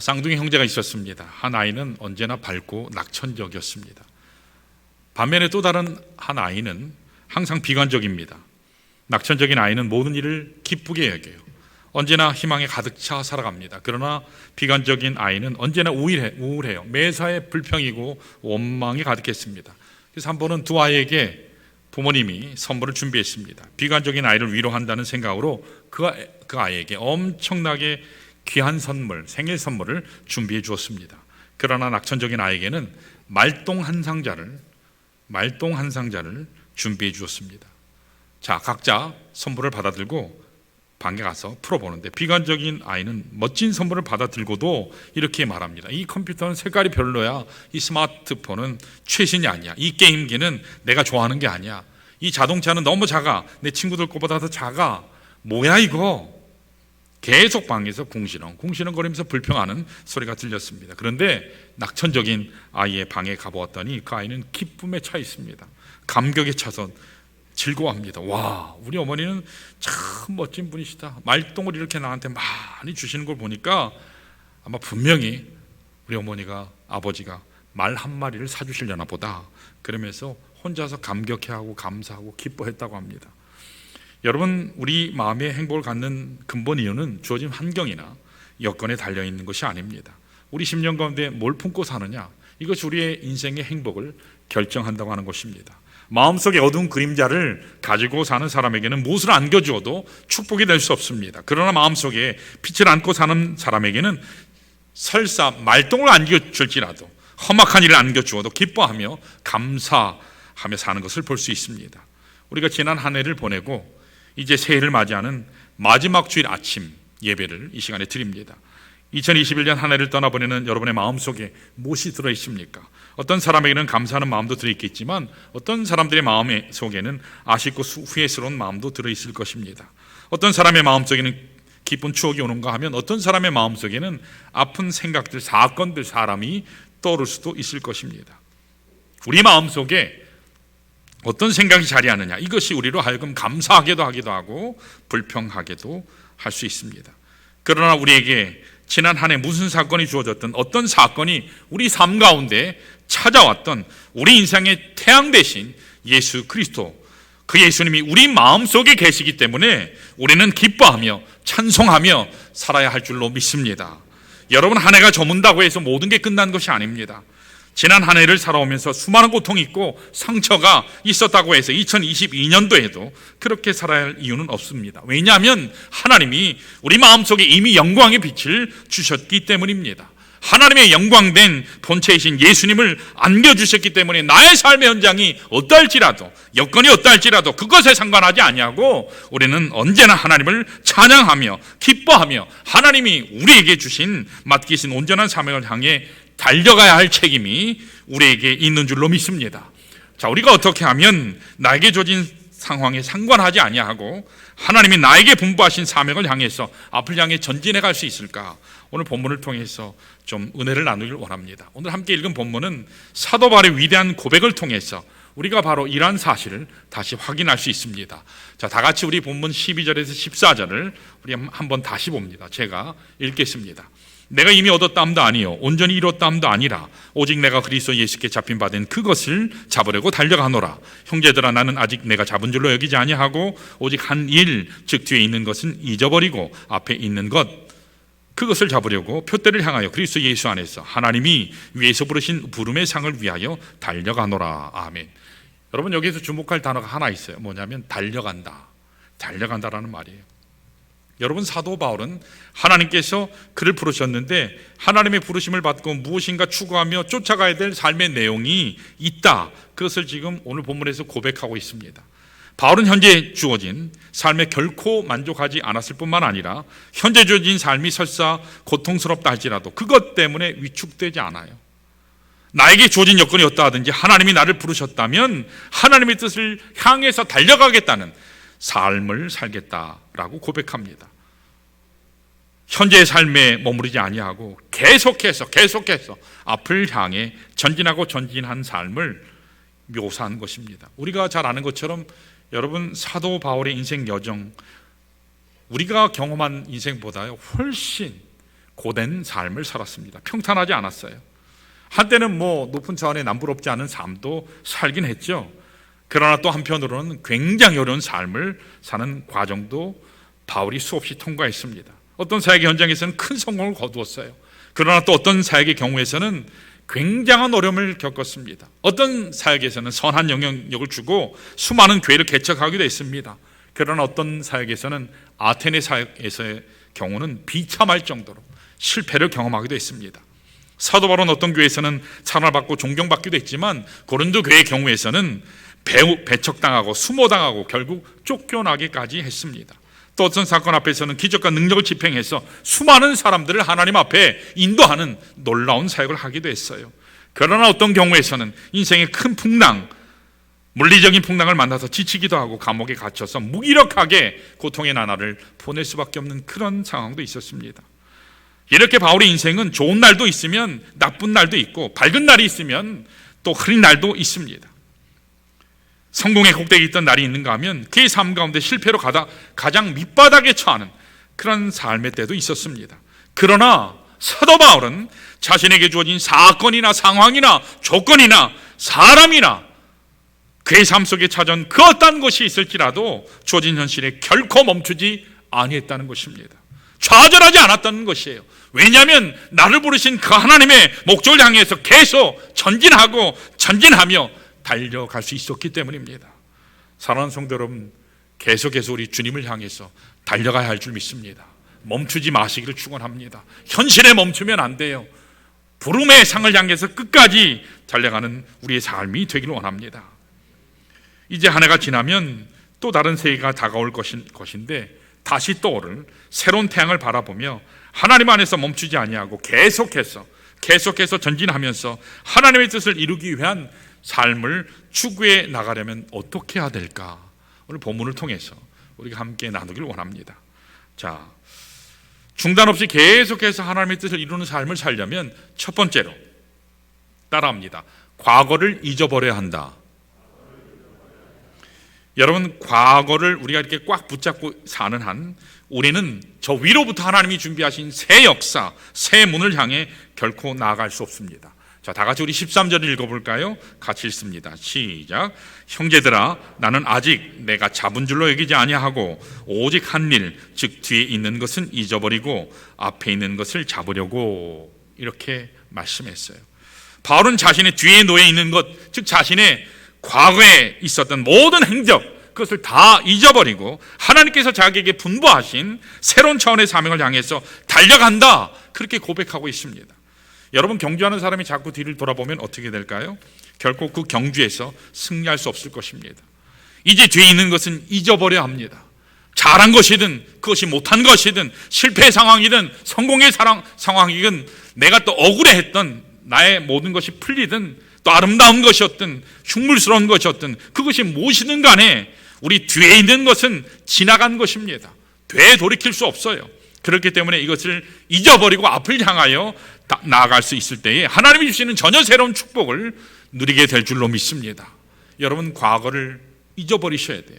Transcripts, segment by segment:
쌍둥이 형제가 있었습니다. 한 아이는 언제나 밝고 낙천적이었습니다. 반면에 또 다른 한 아이는 항상 비관적입니다. 낙천적인 아이는 모든 일을 기쁘게 여겨요. 언제나 희망에 가득 차 살아갑니다. 그러나 비관적인 아이는 언제나 우울해요. 매사에 불평이고 원망이 가득했습니다. 그래서 한 번은 두 아이에게 부모님이 선물을 준비했습니다. 비관적인 아이를 위로한다는 생각으로 그 아이에게 엄청나게 귀한 선물, 생일 선물을 준비해 주었습니다. 그러나 낙천적인 아이에게는 말똥 한 상자를 준비해 주었습니다. 자, 각자 선물을 받아들고 방에 가서 풀어보는데, 비관적인 아이는 멋진 선물을 받아들고도 이렇게 말합니다. 이 컴퓨터는 색깔이 별로야. 이 스마트폰은 최신이 아니야. 이 게임기는 내가 좋아하는 게 아니야. 이 자동차는 너무 작아. 내 친구들 거보다 더 작아. 뭐야 이거. 계속 방에서 궁시렁거리면서 불평하는 소리가 들렸습니다. 그런데 낙천적인 아이의 방에 가보았더니 그 아이는 기쁨에 차 있습니다. 감격에 차서 즐거워합니다. 와, 우리 어머니는 참 멋진 분이시다. 말똥을 이렇게 나한테 많이 주시는 걸 보니까 아마 분명히 우리 어머니가, 아버지가 말 한 마리를 사주시려나 보다. 그러면서 혼자서 감격해하고 감사하고 기뻐했다고 합니다. 여러분, 우리 마음의 행복을 갖는 근본 이유는 주어진 환경이나 여건에 달려있는 것이 아닙니다. 우리 심령 가운데 뭘 품고 사느냐, 이것이 우리의 인생의 행복을 결정한다고 하는 것입니다. 마음속에 어두운 그림자를 가지고 사는 사람에게는 무엇을 안겨주어도 축복이 될 수 없습니다. 그러나 마음속에 빛을 안고 사는 사람에게는 설사 말똥을 안겨줄지라도, 험악한 일을 안겨주어도 기뻐하며 감사하며 사는 것을 볼 수 있습니다. 우리가 지난 한 해를 보내고 이제 새해를 맞이하는 마지막 주일 아침 예배를 이 시간에 드립니다. 2021년 한 해를 떠나보내는 여러분의 마음속에 무엇이 들어있습니까? 어떤 사람에게는 감사하는 마음도 들어있겠지만 어떤 사람들의 마음 속에는 아쉽고 후회스러운 마음도 들어있을 것입니다. 어떤 사람의 마음속에는 기쁜 추억이 오는가 하면 어떤 사람의 마음속에는 아픈 생각들, 사건들, 사람이 떠오를 수도 있을 것입니다. 우리 마음속에 어떤 생각이 자리하느냐, 이것이 우리로 하여금 감사하게도 하기도 하고 불평하게도 할 수 있습니다. 그러나 우리에게 지난 한 해 무슨 사건이 주어졌든, 어떤 사건이 우리 삶 가운데 찾아왔던 우리 인생의 태양 대신 예수 그리스도, 그 예수님이 우리 마음속에 계시기 때문에 우리는 기뻐하며 찬송하며 살아야 할 줄로 믿습니다. 여러분, 한 해가 저문다고 해서 모든 게 끝난 것이 아닙니다. 지난 한 해를 살아오면서 수많은 고통이 있고 상처가 있었다고 해서 2022년도에도 그렇게 살아야 할 이유는 없습니다. 왜냐하면 하나님이 우리 마음속에 이미 영광의 빛을 주셨기 때문입니다. 하나님의 영광된 본체이신 예수님을 안겨주셨기 때문에 나의 삶의 현장이 어떠할지라도, 여건이 어떠할지라도 그것에 상관하지 아니하고 우리는 언제나 하나님을 찬양하며 기뻐하며 하나님이 우리에게 주신 맡기신 온전한 사명을 향해 달려가야 할 책임이 우리에게 있는 줄로 믿습니다. 자, 우리가 어떻게 하면 나에게 주어진 상황에 상관하지 아니하고 하나님이 나에게 분부하신 사명을 향해서 앞을 향해 전진해 갈 수 있을까? 오늘 본문을 통해서 좀 은혜를 나누길 원합니다. 오늘 함께 읽은 본문은 사도 바울의 위대한 고백을 통해서 우리가 바로 이러한 사실을 다시 확인할 수 있습니다. 자, 다 같이 우리 본문 12절에서 14절을 우리 한번 다시 봅니다. 제가 읽겠습니다. 내가 이미 얻었다함도 아니요 온전히 이뤘다함도 아니라 오직 내가 그리스도 예수께 잡힌 바 된 그것을 잡으려고 달려가노라. 형제들아, 나는 아직 내가 잡은 줄로 여기지 아니하고 오직 한 일, 즉 뒤에 있는 것은 잊어버리고 앞에 있는 것, 그것을 잡으려고 표대를 향하여 그리스도 예수 안에서 하나님이 위에서 부르신 부름의 상을 위하여 달려가노라. 아멘. 여러분, 여기에서 주목할 단어가 하나 있어요. 뭐냐면 달려간다. 달려간다라는 말이에요. 여러분, 사도 바울은 하나님께서 그를 부르셨는데 하나님의 부르심을 받고 무엇인가 추구하며 쫓아가야 될 삶의 내용이 있다. 그것을 지금 오늘 본문에서 고백하고 있습니다. 바울은 현재 주어진 삶에 결코 만족하지 않았을 뿐만 아니라 현재 주어진 삶이 설사 고통스럽다 할지라도 그것 때문에 위축되지 않아요. 나에게 주어진 여건이 어떠 하든지 하나님이 나를 부르셨다면 하나님의 뜻을 향해서 달려가겠다는 삶을 살겠다라고 고백합니다. 현재의 삶에 머무르지 아니하고 계속해서 앞을 향해 전진한 삶을 묘사한 것입니다. 우리가 잘 아는 것처럼 여러분, 사도 바울의 인생 여정, 우리가 경험한 인생보다요 훨씬 고된 삶을 살았습니다. 평탄하지 않았어요. 한때는 높은 차원의 남부럽지 않은 삶도 살긴 했죠. 그러나 또 한편으로는 굉장히 어려운 삶을 사는 과정도 바울이 수없이 통과했습니다. 어떤 사역의 현장에서는 큰 성공을 거두었어요. 그러나 또 어떤 사역의 경우에서는 굉장한 어려움을 겪었습니다. 어떤 사역에서는 선한 영향력을 주고 수많은 교회를 개척하기도 했습니다. 그러나 어떤 사역에서는 아테네 사역에서의 경우는 비참할 정도로 실패를 경험하기도 했습니다. 사도 바울은 어떤 교회에서는 찬양을 받고 존경받기도 했지만 고린도 교회의 경우에서는 배척당하고 수모당하고 결국 쫓겨나기까지 했습니다. 또 어떤 사건 앞에서는 기적과 능력을 집행해서 수많은 사람들을 하나님 앞에 인도하는 놀라운 사역을 하기도 했어요. 그러나 어떤 경우에서는 인생의 큰 풍랑, 물리적인 풍랑을 만나서 지치기도 하고 감옥에 갇혀서 무기력하게 고통의 나날을 보낼 수밖에 없는 그런 상황도 있었습니다. 이렇게 바울의 인생은 좋은 날도 있으면 나쁜 날도 있고 밝은 날이 있으면 또 흐린 날도 있습니다. 성공의 꼭대기에 있던 날이 있는가 하면 그의 삶 가운데 실패로 가장 밑바닥에 처하는 그런 삶의 때도 있었습니다. 그러나 사도 바울은 자신에게 주어진 사건이나 상황이나 조건이나 사람이나 그의 삶 속에 찾아온 그 어떤 것이 있을지라도 주어진 현실에 결코 멈추지 아니했다는 것입니다. 좌절하지 않았다는 것이에요. 왜냐하면 나를 부르신 그 하나님의 목적을 향해서 계속 전진하며 달려갈 수 있었기 때문입니다. 사랑하는 성도 여러분, 계속해서 우리 주님을 향해서 달려가야 할 줄 믿습니다. 멈추지 마시기를 축원합니다. 현실에 멈추면 안 돼요. 부름의 상을 향해서 끝까지 달려가는 우리의 삶이 되기를 원합니다. 이제 한 해가 지나면 또 다른 새해가 다가올 것인데 다시 떠오를 새로운 태양을 바라보며 하나님 안에서 멈추지 아니하고 계속해서 전진하면서 하나님의 뜻을 이루기 위한 삶을 추구해 나가려면 어떻게 해야 될까? 오늘 본문을 통해서 우리가 함께 나누길 원합니다. 자, 중단 없이 계속해서 하나님의 뜻을 이루는 삶을 살려면 첫 번째로 따라합니다. 과거를 잊어버려야 한다. 여러분, 과거를 우리가 이렇게 꽉 붙잡고 사는 한 우리는 저 위로부터 하나님이 준비하신 새 역사, 새 문을 향해 결코 나아갈 수 없습니다. 자, 다 같이 우리 13절을 읽어볼까요? 같이 읽습니다. 시작. 형제들아, 나는 아직 내가 잡은 줄로 여기지 아니하고 오직 한 일, 즉 뒤에 있는 것은 잊어버리고 앞에 있는 것을 잡으려고, 이렇게 말씀했어요. 바울은 자신의 뒤에 놓여 있는 것, 즉 자신의 과거에 있었던 모든 행적, 그것을 다 잊어버리고 하나님께서 자기에게 분부하신 새로운 차원의 사명을 향해서 달려간다, 그렇게 고백하고 있습니다. 여러분, 경주하는 사람이 자꾸 뒤를 돌아보면 어떻게 될까요? 결코 그 경주에서 승리할 수 없을 것입니다. 이제 뒤에 있는 것은 잊어버려야 합니다. 잘한 것이든 그것이 못한 것이든 실패의 상황이든 성공의 상황이든 내가 또 억울해했던 나의 모든 것이 풀리든 또 아름다운 것이었든 흉물스러운 것이었든 그것이 무엇이든 간에 우리 뒤에 있는 것은 지나간 것입니다. 되돌이킬 수 없어요. 그렇기 때문에 이것을 잊어버리고 앞을 향하여 나아갈 수 있을 때에 하나님이 주시는 전혀 새로운 축복을 누리게 될 줄로 믿습니다. 여러분, 과거를 잊어버리셔야 돼요.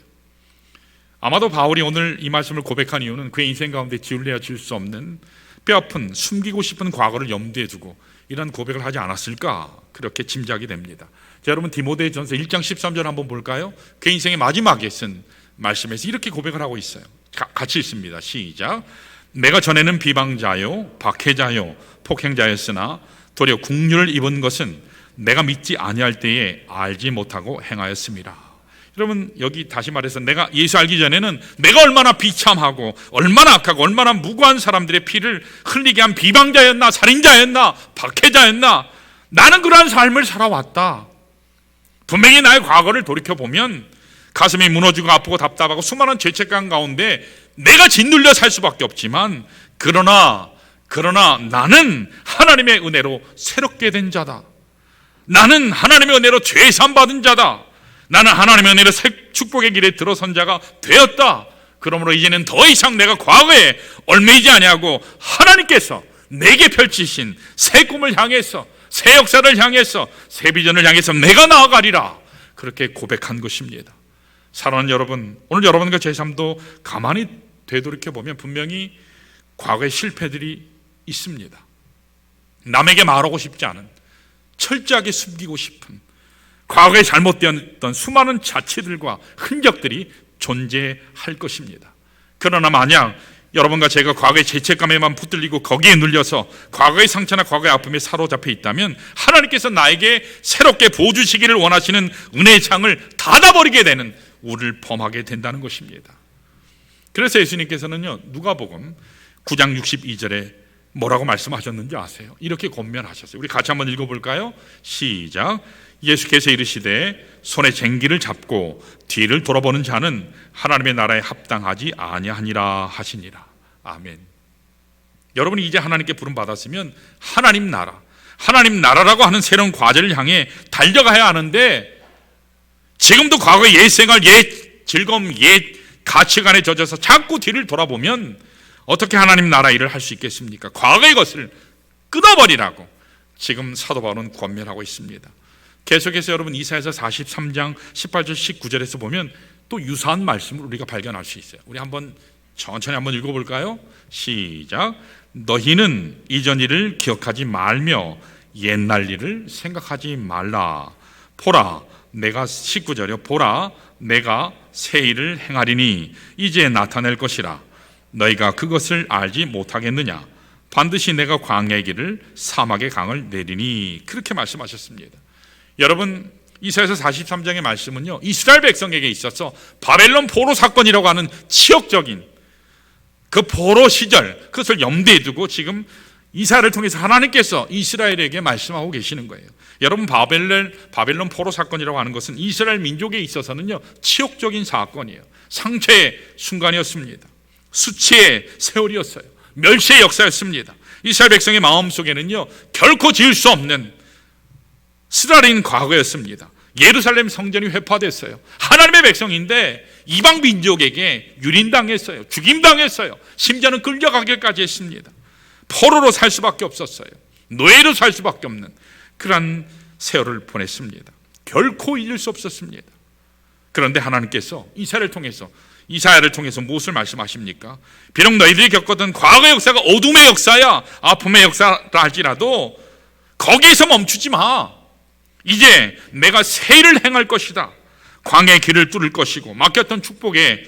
아마도 바울이 오늘 이 말씀을 고백한 이유는 그의 인생 가운데 지울래야 지울 수 없는 뼈아픈 숨기고 싶은 과거를 염두에 두고 이런 고백을 하지 않았을까, 그렇게 짐작이 됩니다. 자, 여러분, 디모데전서 1장 13절 한번 볼까요? 그의 인생의 마지막에 쓴 말씀에서 이렇게 고백을 하고 있어요. 같이 읽습니다. 시작. 내가 전에는 비방자요 박해자요 폭행자였으나 도리어 국류를 입은 것은 내가 믿지 아니할 때에 알지 못하고 행하였습니다. 여러분, 여기 다시 말해서 내가 예수 알기 전에는 내가 얼마나 비참하고 얼마나 악하고 얼마나 무고한 사람들의 피를 흘리게 한 비방자였나, 살인자였나, 박해자였나, 나는 그러한 삶을 살아왔다. 분명히 나의 과거를 돌이켜보면 가슴이 무너지고 아프고 답답하고 수많은 죄책감 가운데 내가 짓눌려 살 수밖에 없지만 그러나 나는 하나님의 은혜로 새롭게 된 자다. 나는 하나님의 은혜로 죄산 받은 자다. 나는 하나님의 은혜로 새 축복의 길에 들어선 자가 되었다. 그러므로 이제는 더 이상 내가 과거에 얽매이지 아니하고 하나님께서 내게 펼치신 새 꿈을 향해서, 새 역사를 향해서, 새 비전을 향해서 내가 나아가리라, 그렇게 고백한 것입니다. 사랑하는 여러분, 오늘 여러분과 제 삶도 가만히 되돌이켜 보면 분명히 과거의 실패들이 있습니다. 남에게 말하고 싶지 않은, 철저하게 숨기고 싶은, 과거에 잘못되었던 수많은 자취들과 흔적들이 존재할 것입니다. 그러나 만약 여러분과 제가 과거의 죄책감에만 붙들리고 거기에 눌려서 과거의 상처나 과거의 아픔에 사로잡혀 있다면 하나님께서 나에게 새롭게 부어주시기를 원하시는 은혜의 창을 닫아버리게 되는 우리를 범하게 된다는 것입니다. 그래서 예수님께서는요, 누가복음 9장 62절에 뭐라고 말씀하셨는지 아세요? 이렇게 권면하셨어요. 우리 같이 한번 읽어볼까요? 시작. 예수께서 이르시되 손에 쟁기를 잡고 뒤를 돌아보는 자는 하나님의 나라에 합당하지 아니하니라 하시니라. 아멘. 여러분이 이제 하나님께 부름받았으면 하나님 나라라고 하는 새로운 과제를 향해 달려가야 하는데, 지금도 과거의 옛 생활, 옛 즐거움, 옛 가치관에 젖어서 자꾸 뒤를 돌아보면 어떻게 하나님 나라 일을 할 수 있겠습니까? 과거의 것을 끊어버리라고 지금 사도 바울은 권면하고 있습니다. 계속해서 여러분 이사야서 43장 18절 19절에서 보면 또 유사한 말씀을 우리가 발견할 수 있어요. 우리 한번 천천히 한번 읽어볼까요? 시작. 너희는 이전 일을 기억하지 말며 옛날 일을 생각하지 말라. 보라 내가 19절이요. 보라 내가 새 일을 행하리니 이제 나타낼 것이라. 너희가 그것을 알지 못하겠느냐? 반드시 내가 광야의 길을 사막의 강을 내리니. 그렇게 말씀하셨습니다. 여러분 이사야서 43장의 말씀은요, 이스라엘 백성에게 있어서 바벨론 포로 사건이라고 하는 치욕적인 그 포로 시절, 그것을 염두에 두고 지금 이사야를 통해서 하나님께서 이스라엘에게 말씀하고 계시는 거예요. 여러분 바벨론 포로 사건이라고 하는 것은 이스라엘 민족에 있어서는요, 치욕적인 사건이에요. 상처의 순간이었습니다. 수치의 세월이었어요. 멸시의 역사였습니다. 이스라엘 백성의 마음속에는요, 결코 지을 수 없는 쓰라린 과거였습니다. 예루살렘 성전이 회파됐어요. 하나님의 백성인데 이방 민족에게 유린당했어요. 죽임당했어요. 심지어는 끌려가기까지 했습니다. 포로로 살 수밖에 없었어요. 노예로 살 수밖에 없는 그러한 세월을 보냈습니다. 결코 잊을 수 없었습니다. 그런데 하나님께서 이사야를 통해서 무엇을 말씀하십니까? 비록 너희들이 겪었던 과거의 역사가 어둠의 역사야, 아픔의 역사라 할지라도 거기에서 멈추지 마. 이제 내가 새 일을 행할 것이다. 광야의 길을 뚫을 것이고 막혔던 축복의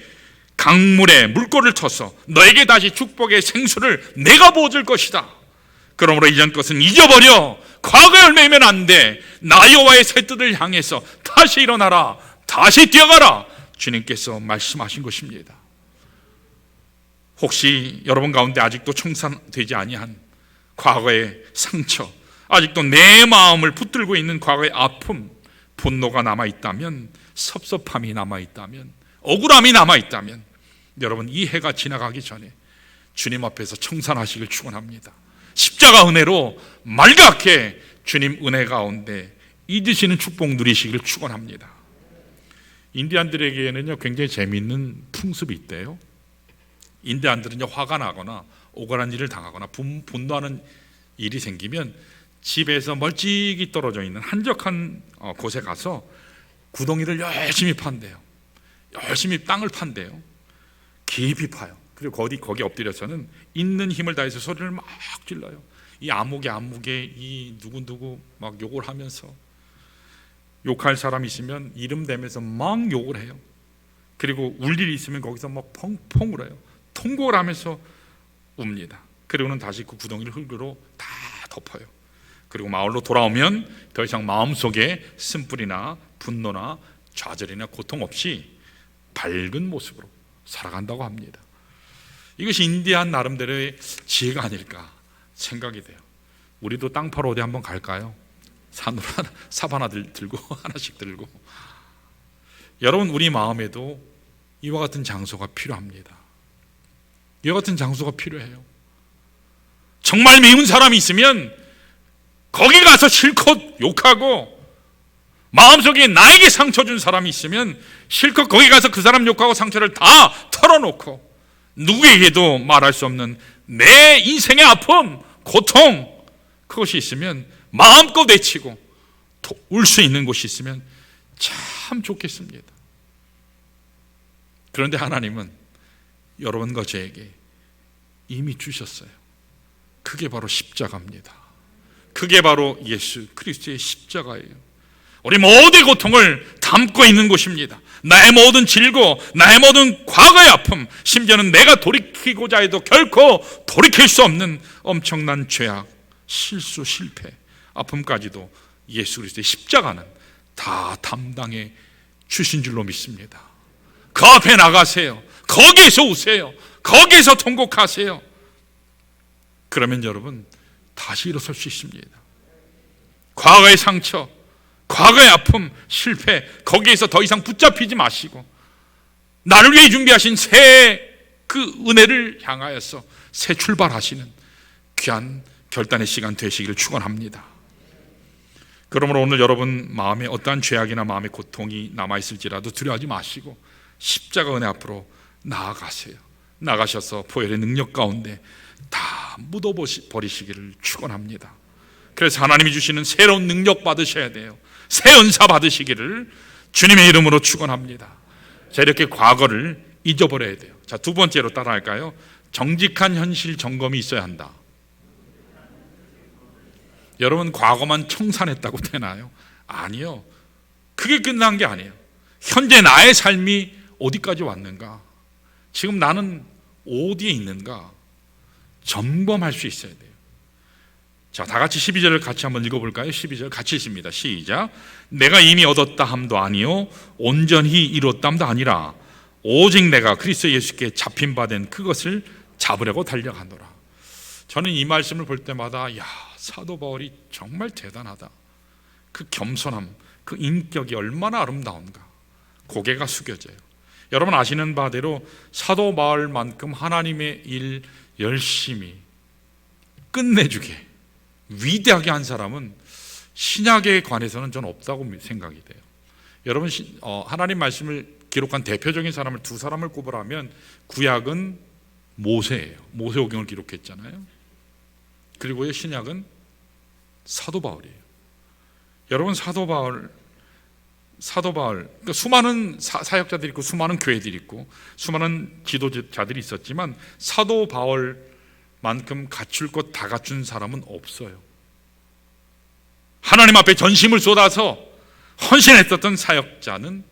강물에 물꼬를 터서 너에게 다시 축복의 생수를 내가 부어줄 것이다. 그러므로 이전 것은 잊어버려. 과거의 열매이면 안 돼. 나 여호와의 새 뜻을 향해서 다시 일어나라. 다시 뛰어가라. 주님께서 말씀하신 것입니다. 혹시 여러분 가운데 아직도 청산되지 아니한 과거의 상처, 아직도 내 마음을 붙들고 있는 과거의 아픔, 분노가 남아있다면, 섭섭함이 남아있다면, 억울함이 남아있다면, 여러분 이 해가 지나가기 전에 주님 앞에서 청산하시길 축원합니다. 십자가 은혜로 맑게 주님 은혜 가운데 잊으시는 축복 누리시기를 축원합니다. 인디안들에게는요, 굉장히 재미있는 풍습이 있대요. 인디안들은요, 화가 나거나 억울한 일을 당하거나 분노하는 일이 생기면 집에서 멀찍이 떨어져 있는 한적한 곳에 가서 구덩이를 열심히 판대요. 열심히 땅을 판대요. 깊이 파요. 그리고 거기 엎드려서는 있는 힘을 다해서 소리를 막 질러요. 이 아무개 이 누구 막 욕을 하면서, 욕할 사람이 있으면 이름 대면서 막 욕을 해요. 그리고 울 일이 있으면 거기서 막 펑펑 울어요. 통곡을 하면서 웁니다. 그리고는 다시 그 구덩이를 흙으로 다 덮어요. 그리고 마을로 돌아오면 더 이상 마음속에 쓴뿌리나 분노나 좌절이나 고통 없이 밝은 모습으로 살아간다고 합니다. 이것이 인디안 나름대로의 지혜가 아닐까 생각이 돼요. 우리도 땅 파러 어디 한번 갈까요? 산으로 삽 하나 들고 하나씩 들고. 여러분 우리 마음에도 이와 같은 장소가 필요합니다. 이와 같은 장소가 필요해요. 정말 미운 사람이 있으면 거기 가서 실컷 욕하고, 마음속에 나에게 상처 준 사람이 있으면 실컷 거기 가서 그 사람 욕하고 상처를 다 털어놓고, 누구에게도 말할 수 없는 내 인생의 아픔, 고통, 그것이 있으면 마음껏 외치고 울 수 있는 곳이 있으면 참 좋겠습니다. 그런데 하나님은 여러분과 저에게 이미 주셨어요. 그게 바로 십자가입니다. 그게 바로 예수 그리스도의 십자가예요. 우리 모두의 고통을 담고 있는 곳입니다. 나의 모든 질고, 나의 모든 과거의 아픔, 심지어는 내가 돌이키고자 해도 결코 돌이킬 수 없는 엄청난 죄악, 실수, 실패, 아픔까지도 예수 그리스도의 십자가는 다 담당해 주신 줄로 믿습니다. 그 앞에 나가세요. 거기에서 우세요. 거기에서 통곡하세요. 그러면 여러분 다시 일어설 수 있습니다. 과거의 상처, 과거의 아픔, 실패, 거기에서 더 이상 붙잡히지 마시고 나를 위해 준비하신 새 그 은혜를 향하여서 새 출발하시는 귀한 결단의 시간 되시기를 축원합니다. 그러므로 오늘 여러분 마음에 어떠한 죄악이나 마음의 고통이 남아있을지라도 두려워하지 마시고 십자가 은혜 앞으로 나아가세요. 나가셔서 보혈의 능력 가운데 다 묻어버리시기를 축원합니다. 그래서 하나님이 주시는 새로운 능력 받으셔야 돼요. 새 은사 받으시기를 주님의 이름으로 축원합니다. 자, 이렇게 과거를 잊어버려야 돼요. 자, 두 번째로 따라할까요? 정직한 현실 점검이 있어야 한다. 여러분 과거만 청산했다고 되나요? 아니요. 그게 끝난 게 아니에요. 현재 나의 삶이 어디까지 왔는가? 지금 나는 어디에 있는가? 점검할 수 있어야 돼요. 자, 다 같이 12절을 같이 한번 읽어볼까요? 12절 같이 읽습니다. 시작. 내가 이미 얻었다 함도 아니요 온전히 이뤘다 함도 아니라 오직 내가 그리스도 예수께 잡힌 바 된 그것을 잡으려고 달려가노라. 저는 이 말씀을 볼 때마다 야, 사도 바울이 정말 대단하다. 그 겸손함, 그 인격이 얼마나 아름다운가. 고개가 숙여져요. 여러분 아시는 바대로 사도 바울만큼 하나님의 일 열심히 끝내주게 위대하게 한 사람은 신약에 관해서는 저는 없다고 생각이 돼요. 여러분 하나님 말씀을 기록한 대표적인 사람을 두 사람을 꼽으라면 구약은 모세예요. 모세오경을 기록했잖아요. 그리고 신약은 사도 바울이에요. 여러분 사도 바울 그러니까 수많은 사역자들이 있고 수많은 교회들이 있고 수많은 지도자들이 있었지만 사도 바울만큼 갖출 것 다 갖춘 사람은 없어요. 하나님 앞에 전심을 쏟아서 헌신했었던 사역자는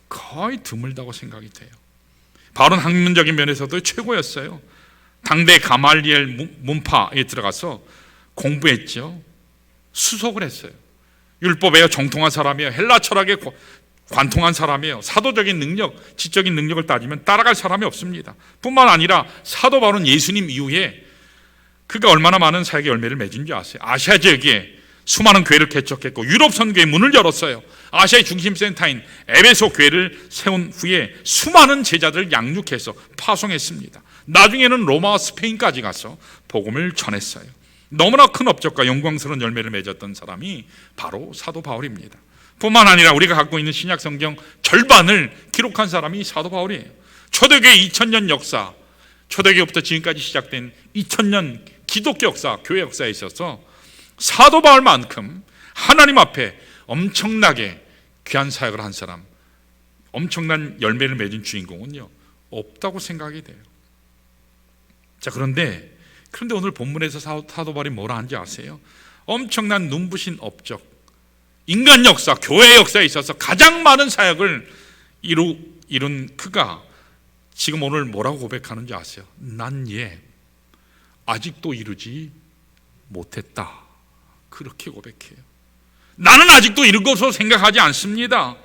거의 드물다고 생각이 돼요. 바울은 학문적인 면에서도 최고였어요. 당대 가말리엘 문파에 들어가서 공부했죠. 수석을 했어요. 율법에 정통한 사람이에요. 헬라 철학에 관통한 사람이에요. 사도적인 능력, 지적인 능력을 따지면 따라갈 사람이 없습니다. 뿐만 아니라 사도 바울은 예수님 이후에 그가 얼마나 많은 사역의 열매를 맺은 줄 아세요? 아시아 지역에 수많은 교회를 개척했고 유럽 선교의 문을 열었어요. 아시아의 중심 센터인 에베소 교회를 세운 후에 수많은 제자들을 양육해서 파송했습니다. 나중에는 로마와 스페인까지 가서 복음을 전했어요. 너무나 큰 업적과 영광스러운 열매를 맺었던 사람이 바로 사도 바울입니다. 뿐만 아니라 우리가 갖고 있는 신약 성경 절반을 기록한 사람이 사도 바울이에요. 초대교회 2000년 역사, 초대교회부터 지금까지 시작된 2000년 기독교 역사, 교회 역사에 있어서 사도 바울만큼 하나님 앞에 엄청나게 귀한 사역을 한 사람, 엄청난 열매를 맺은 주인공은요 없다고 생각이 돼요. 자, 그런데 오늘 본문에서 사도 바울이 뭐라 하는지 아세요? 엄청난 눈부신 업적, 인간 역사, 교회 역사에 있어서 가장 많은 사역을 이룬 그가 지금 오늘 뭐라고 고백하는지 아세요? 난 아직도 이루지 못했다. 그렇게 고백해요. 나는 아직도 이룰 것으로 생각하지 않습니다.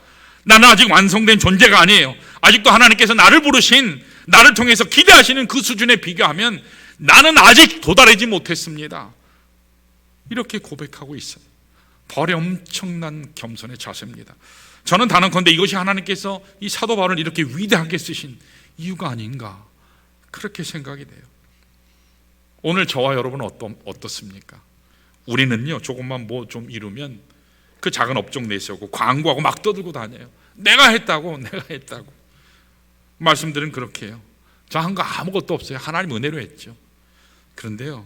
나는 아직 완성된 존재가 아니에요. 아직도 하나님께서 나를 부르신, 나를 통해서 기대하시는 그 수준에 비교하면 나는 아직 도달하지 못했습니다. 이렇게 고백하고 있어요. 바울의 엄청난 겸손의 자세입니다. 저는 단언컨대 이것이 하나님께서 이 사도 바울을 이렇게 위대하게 쓰신 이유가 아닌가 그렇게 생각이 돼요. 오늘 저와 여러분은 어떻습니까? 우리는요 조금만 뭐 좀 이루면 그 작은 업적 내세우고 광고하고 막 떠들고 다녀요. 내가 했다고. 말씀들은 그렇게 해요. 저 한 거 아무것도 없어요. 하나님 은혜로 했죠. 그런데요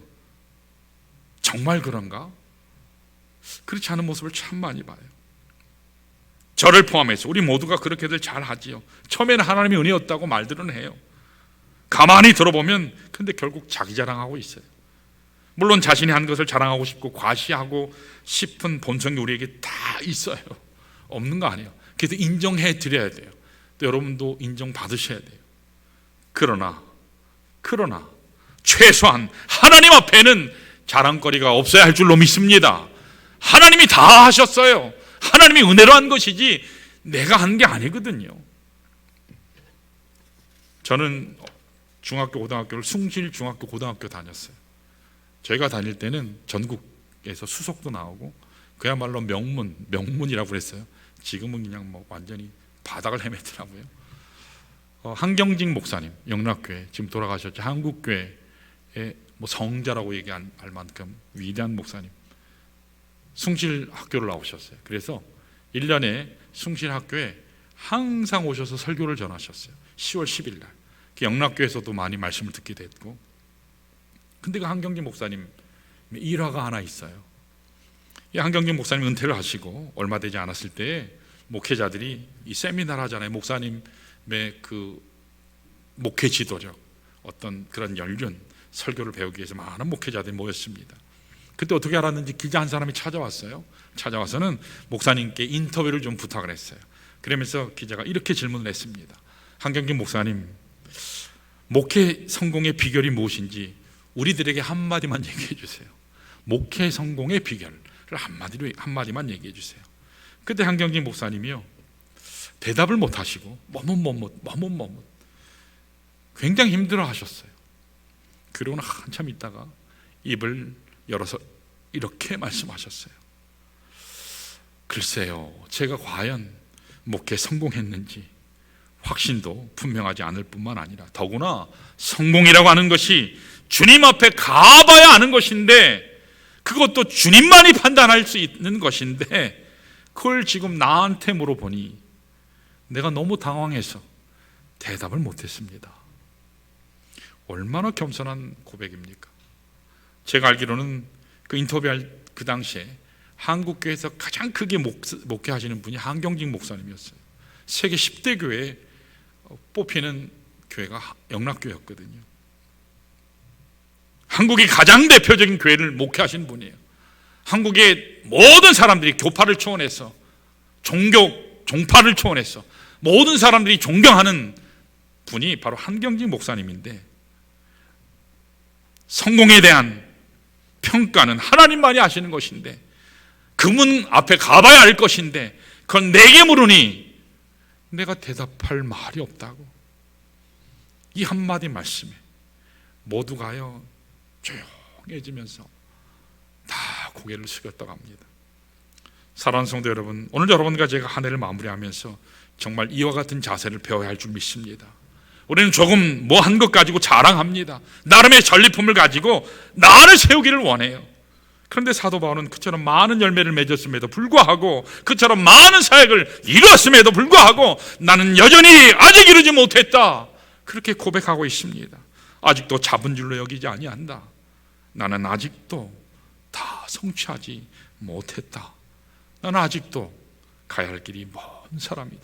정말 그런가? 그렇지 않은 모습을 참 많이 봐요. 저를 포함해서 우리 모두가 그렇게들 잘 하지요. 처음에는 하나님의 은혜였다고 말들은 해요. 가만히 들어보면 근데 결국 자기 자랑하고 있어요. 물론 자신이 한 것을 자랑하고 싶고 과시하고 싶은 본성이 우리에게 다 있어요. 없는 거 아니에요. 그래서 인정해 드려야 돼요. 또 여러분도 인정받으셔야 돼요. 그러나 최소한 하나님 앞에는 자랑거리가 없어야 할 줄로 믿습니다. 하나님이 다 하셨어요. 하나님이 은혜로 한 것이지 내가 한 게 아니거든요. 저는 중학교, 고등학교를 숭실 중학교, 고등학교 다녔어요. 저희가 다닐 때는 전국에서 수석도 나오고 그야말로 명문이라고 그랬어요. 지금은 그냥 뭐 완전히 바닥을 헤매더라고요. 한경직 목사님, 영락교회 지금 돌아가셨죠. 한국교회의 뭐 성자라고 얘기할 만큼 위대한 목사님, 숭실 학교를 나오셨어요. 그래서 1년에 숭실 학교에 항상 오셔서 설교를 전하셨어요. 10월 10일 날 영락교회에서도 많이 말씀을 듣게 됐고, 근데 그 한경직 목사님 일화가 하나 있어요. 이 한경직 목사님 은퇴를 하시고 얼마 되지 않았을 때 목회자들이 이 세미나를 하잖아요. 목사님의 그 목회 지도적 어떤 그런 연륜 설교를 배우기 위해서 많은 목회자들이 모였습니다. 그때 어떻게 알았는지 기자 한 사람이 찾아왔어요. 찾아와서는 목사님께 인터뷰를 좀 부탁을 했어요. 그러면서 기자가 이렇게 질문을 했습니다. 한경직 목사님, 목회 성공의 비결이 무엇인지 우리들에게 한마디만 얘기해 주세요. 목회 성공의 비결을 한마디만 얘기해 주세요. 그때 한경직 목사님이요, 대답을 못 하시고 머뭇 굉장히 힘들어 하셨어요. 그러고는 한참 있다가 입을 열어서 이렇게 말씀하셨어요. 글쎄요, 제가 과연 목회 성공했는지 확신도 분명하지 않을 뿐만 아니라 더구나 성공이라고 하는 것이 주님 앞에 가봐야 아는 것인데, 그것도 주님만이 판단할 수 있는 것인데 그걸 지금 나한테 물어보니 내가 너무 당황해서 대답을 못했습니다. 얼마나 겸손한 고백입니까? 제가 알기로는 그 인터뷰할 그 당시에 한국교회에서 가장 크게 목회하시는 분이 한경직 목사님이었어요. 세계 10대 교회에 뽑히는 교회가 영락교회였거든요. 한국의 가장 대표적인 교회를 목회하신 분이에요. 한국의 모든 사람들이 교파를 초월해서 종파를 초월해서 모든 사람들이 존경하는 분이 바로 한경직 목사님인데, 성공에 대한 평가는 하나님만이 하시는 것인데 그분 앞에 가봐야 할 것인데 그건 내게 물으니 내가 대답할 말이 없다고. 이 한마디 말씀에 모두가요 조용해지면서 다 고개를 숙였다고 합니다. 사랑하는 성도 여러분, 오늘 여러분과 제가 한 해를 마무리하면서 정말 이와 같은 자세를 배워야 할 줄 믿습니다. 우리는 조금 뭐 한 것 가지고 자랑합니다. 나름의 전리품을 가지고 나를 세우기를 원해요. 그런데 사도 바울은 그처럼 많은 열매를 맺었음에도 불구하고, 그처럼 많은 사역을 이루었음에도 불구하고 나는 여전히 아직 이루지 못했다, 그렇게 고백하고 있습니다. 아직도 잡은 줄로 여기지 아니한다. 나는 아직도 다 성취하지 못했다. 나는 아직도 가야 할 길이 먼 사람이다.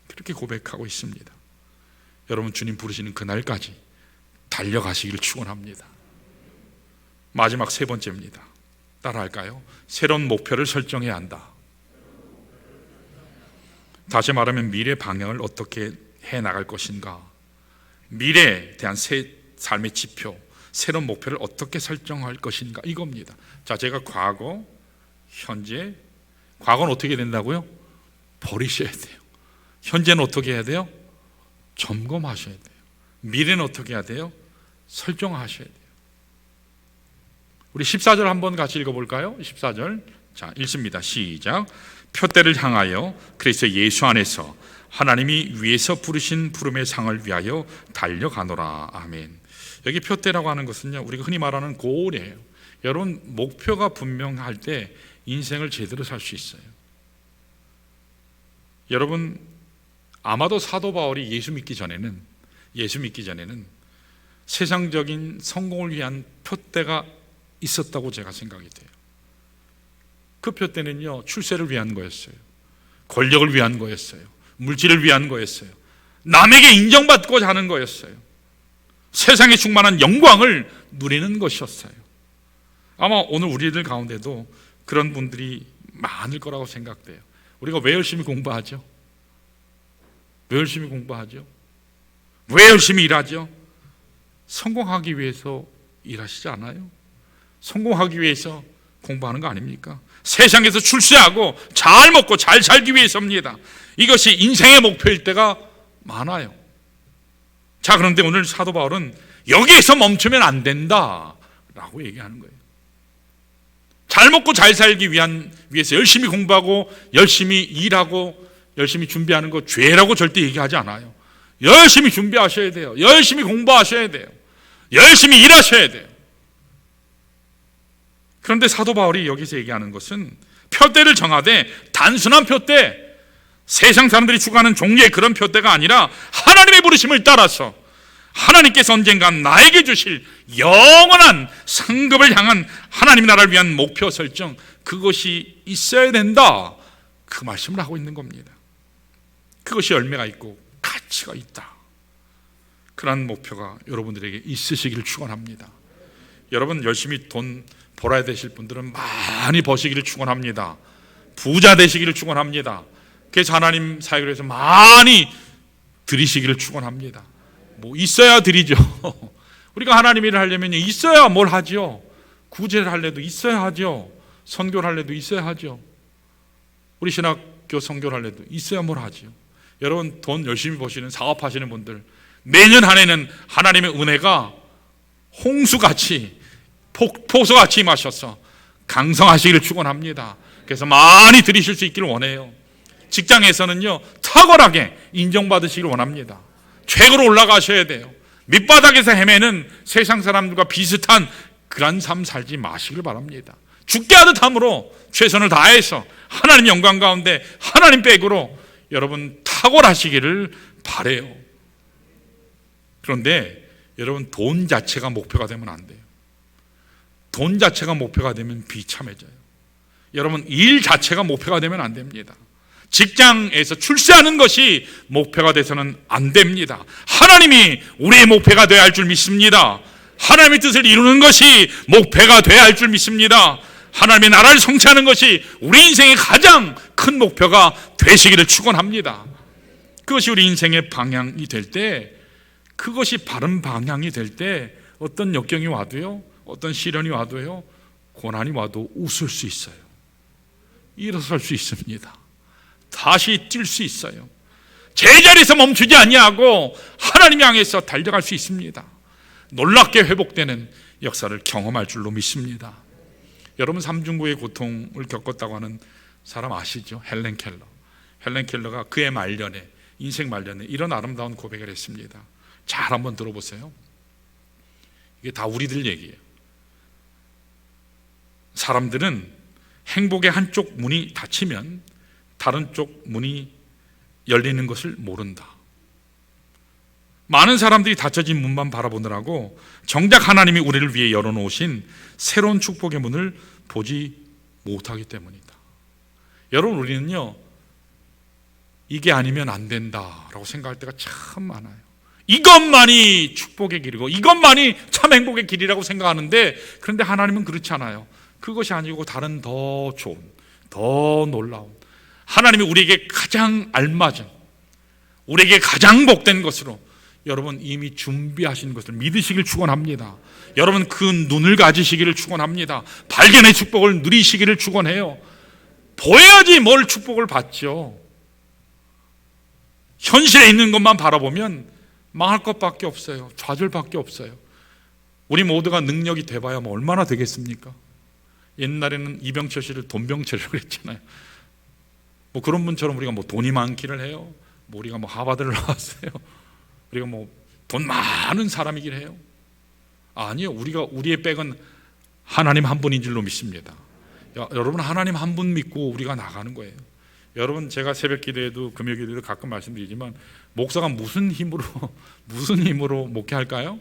그렇게 고백하고 있습니다. 여러분, 주님 부르시는 그날까지 달려가시기를 축원합니다. 마지막 세 번째입니다. 따라할까요? 새로운 목표를 설정해야 한다. 다시 말하면 미래 방향을 어떻게 해나갈 것인가, 미래에 대한 삶의 지표, 새로운 목표를 어떻게 설정할 것인가, 이겁니다. 자, 제가 과거, 현재, 과거는 어떻게 된다고요? 버리셔야 돼요. 현재는 어떻게 해야 돼요? 점검하셔야 돼요. 미래는 어떻게 해야 돼요? 설정하셔야 돼요. 우리 14절 한번 같이 읽어볼까요? 14절, 자, 읽습니다. 시작. 표대를 향하여 그리스도 예수 안에서 하나님이 위에서 부르신 부름의 상을 위하여 달려가노라. 아멘. 여기 표대라고 하는 것은요, 우리가 흔히 말하는 고울이에요. 여러분, 목표가 분명할 때 인생을 제대로 살 수 있어요. 여러분, 아마도 사도 바울이 예수 믿기 전에는 세상적인 성공을 위한 표대가 있었다고 제가 생각이 돼요. 그 표대는요, 출세를 위한 거였어요. 권력을 위한 거였어요. 물질을 위한 거였어요. 남에게 인정받고자 하는 거였어요. 세상에 충만한 영광을 누리는 것이었어요. 아마 오늘 우리들 가운데도 그런 분들이 많을 거라고 생각돼요. 우리가 왜 열심히 공부하죠? 왜 열심히 공부하죠? 왜 열심히 일하죠? 성공하기 위해서 일하시지 않아요? 성공하기 위해서 공부하는 거 아닙니까? 세상에서 출세하고 잘 먹고 잘 살기 위해서입니다. 이것이 인생의 목표일 때가 많아요. 자, 그런데 오늘 사도 바울은 여기에서 멈추면 안 된다라고 얘기하는 거예요. 잘 먹고 잘 살기 위해서 열심히 공부하고 열심히 일하고 열심히 준비하는 거 죄라고 절대 얘기하지 않아요. 열심히 준비하셔야 돼요. 열심히 공부하셔야 돼요. 열심히 일하셔야 돼요. 그런데 사도 바울이 여기서 얘기하는 것은 표대를 정하되 단순한 표대, 세상 사람들이 추구하는 종류의 그런 표대가 아니라 하나님의 부르심을 따라서 하나님께서 언젠간 나에게 주실 영원한 상급을 향한 하나님 나라를 위한 목표 설정, 그것이 있어야 된다, 그 말씀을 하고 있는 겁니다. 그것이 열매가 있고 가치가 있다. 그러한 목표가 여러분들에게 있으시기를 축원합니다. 여러분 열심히 돈 벌어야 되실 분들은 많이 버시기를 축원합니다. 부자 되시기를 축원합니다. 그래서 하나님 사역을 위해서 많이 드리시기를 축원합니다. 뭐 있어야 드리죠. 우리가 하나님 일을 하려면 있어야 뭘 하죠. 구제를 할래도 있어야 하죠. 선교를 할래도 있어야 하죠. 우리 신학교 선교를 할래도 있어야 뭘 하죠. 여러분 돈 열심히 버시는 사업하시는 분들, 내년 한 해는 하나님의 은혜가 홍수같이 폭포수같이 임하셔서 강성하시기를 축원합니다. 그래서 많이 드리실 수 있기를 원해요. 직장에서는요 탁월하게 인정받으시기를 원합니다. 최고로 올라가셔야 돼요. 밑바닥에서 헤매는 세상 사람들과 비슷한 그런 삶 살지 마시길 바랍니다. 죽게 하듯 함으로 최선을 다해서 하나님 영광 가운데 하나님 백으로 여러분 탁월하시기를 바라요. 그런데 여러분 돈 자체가 목표가 되면 안 돼요. 돈 자체가 목표가 되면 비참해져요. 여러분 일 자체가 목표가 되면 안 됩니다. 직장에서 출세하는 것이 목표가 돼서는 안 됩니다. 하나님이 우리의 목표가 되어야 할 줄 믿습니다. 하나님의 뜻을 이루는 것이 목표가 되어야 할 줄 믿습니다. 하나님의 나라를 성취하는 것이 우리 인생의 가장 큰 목표가 되시기를 축원합니다. 그것이 우리 인생의 방향이 될 때, 그것이 바른 방향이 될 때 어떤 역경이 와도요, 어떤 시련이 와도요, 고난이 와도 웃을 수 있어요. 일어설 수 있습니다. 다시 뛸 수 있어요. 제자리에서 멈추지 아니하고 하나님 향해서 달려갈 수 있습니다. 놀랍게 회복되는 역사를 경험할 줄로 믿습니다. 여러분 삼중고의 고통을 겪었다고 하는 사람 아시죠? 헬렌 켈러. 헬렌 켈러가 그의 말년에, 인생 말년에 이런 아름다운 고백을 했습니다. 잘 한번 들어보세요. 이게 다 우리들 얘기예요. 사람들은 행복의 한쪽 문이 닫히면 다른 쪽 문이 열리는 것을 모른다. 많은 사람들이 닫혀진 문만 바라보느라고 정작 하나님이 우리를 위해 열어놓으신 새로운 축복의 문을 보지 못하기 때문이다. 여러분 우리는요 이게 아니면 안 된다라고 생각할 때가 참 많아요. 이것만이 축복의 길이고 이것만이 참 행복의 길이라고 생각하는데, 그런데 하나님은 그렇지 않아요. 그것이 아니고 다른 더 좋은, 더 놀라운, 하나님이 우리에게 가장 알맞은, 우리에게 가장 복된 것으로 여러분 이미 준비하신 것을 믿으시길 축원합니다. 여러분 그 눈을 가지시기를 축원합니다. 발견의 축복을 누리시기를 축원해요. 보여야지 뭘 축복을 받죠. 현실에 있는 것만 바라보면 망할 것밖에 없어요. 좌절밖에 없어요. 우리 모두가 능력이 돼봐야 뭐 얼마나 되겠습니까? 옛날에는 이병철 씨를 돈병철이라고 그랬잖아요. 뭐 그런 분처럼 우리가 뭐 돈이 많기를 해요. 뭐 우리가 뭐 하버드를 나왔어요. 우리가 뭐 돈 많은 사람이긴 해요. 아니요, 우리의 백은 하나님 한 분인 줄로 믿습니다. 여러분 하나님 한 분 믿고 우리가 나가는 거예요. 여러분 제가 새벽 기도에도 금요 기도에도 가끔 말씀드리지만 목사가 무슨 힘으로 목회할까요?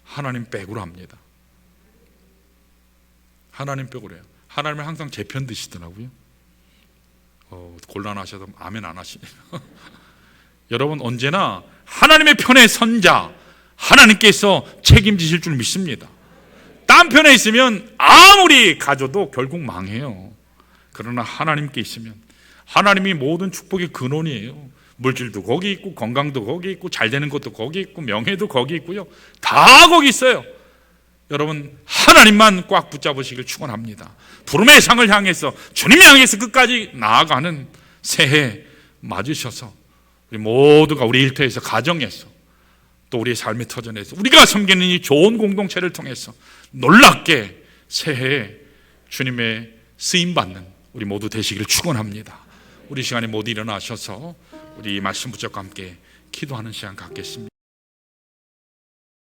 하나님 백으로 합니다. 하나님 백으로 해요. 하나님은 항상 제 편 드시더라고요. 곤란하셔도 아멘 안 하시네요. 여러분 언제나 하나님의 편에 선 자 하나님께서 책임지실 줄 믿습니다. 딴 편에 있으면 아무리 가져도 결국 망해요. 그러나 하나님께 있으면 하나님이 모든 축복의 근원이에요. 물질도 거기 있고 건강도 거기 있고 잘 되는 것도 거기 있고 명예도 거기 있고요. 다 거기 있어요. 여러분 하나님만 꽉 붙잡으시길 축원합니다. 부름의 상을 향해서 주님 향해서 끝까지 나아가는 새해 맞으셔서 우리 모두가 우리 일터에서 가정에서 또 우리의 삶의 터전에서 우리가 섬기는 이 좋은 공동체를 통해서 놀랍게 새해에 주님의 쓰임받는 우리 모두 되시기를 축원합니다. 우리 시간에 모두 일어나셔서 우리 말씀 붙잡고 함께 기도하는 시간 갖겠습니다.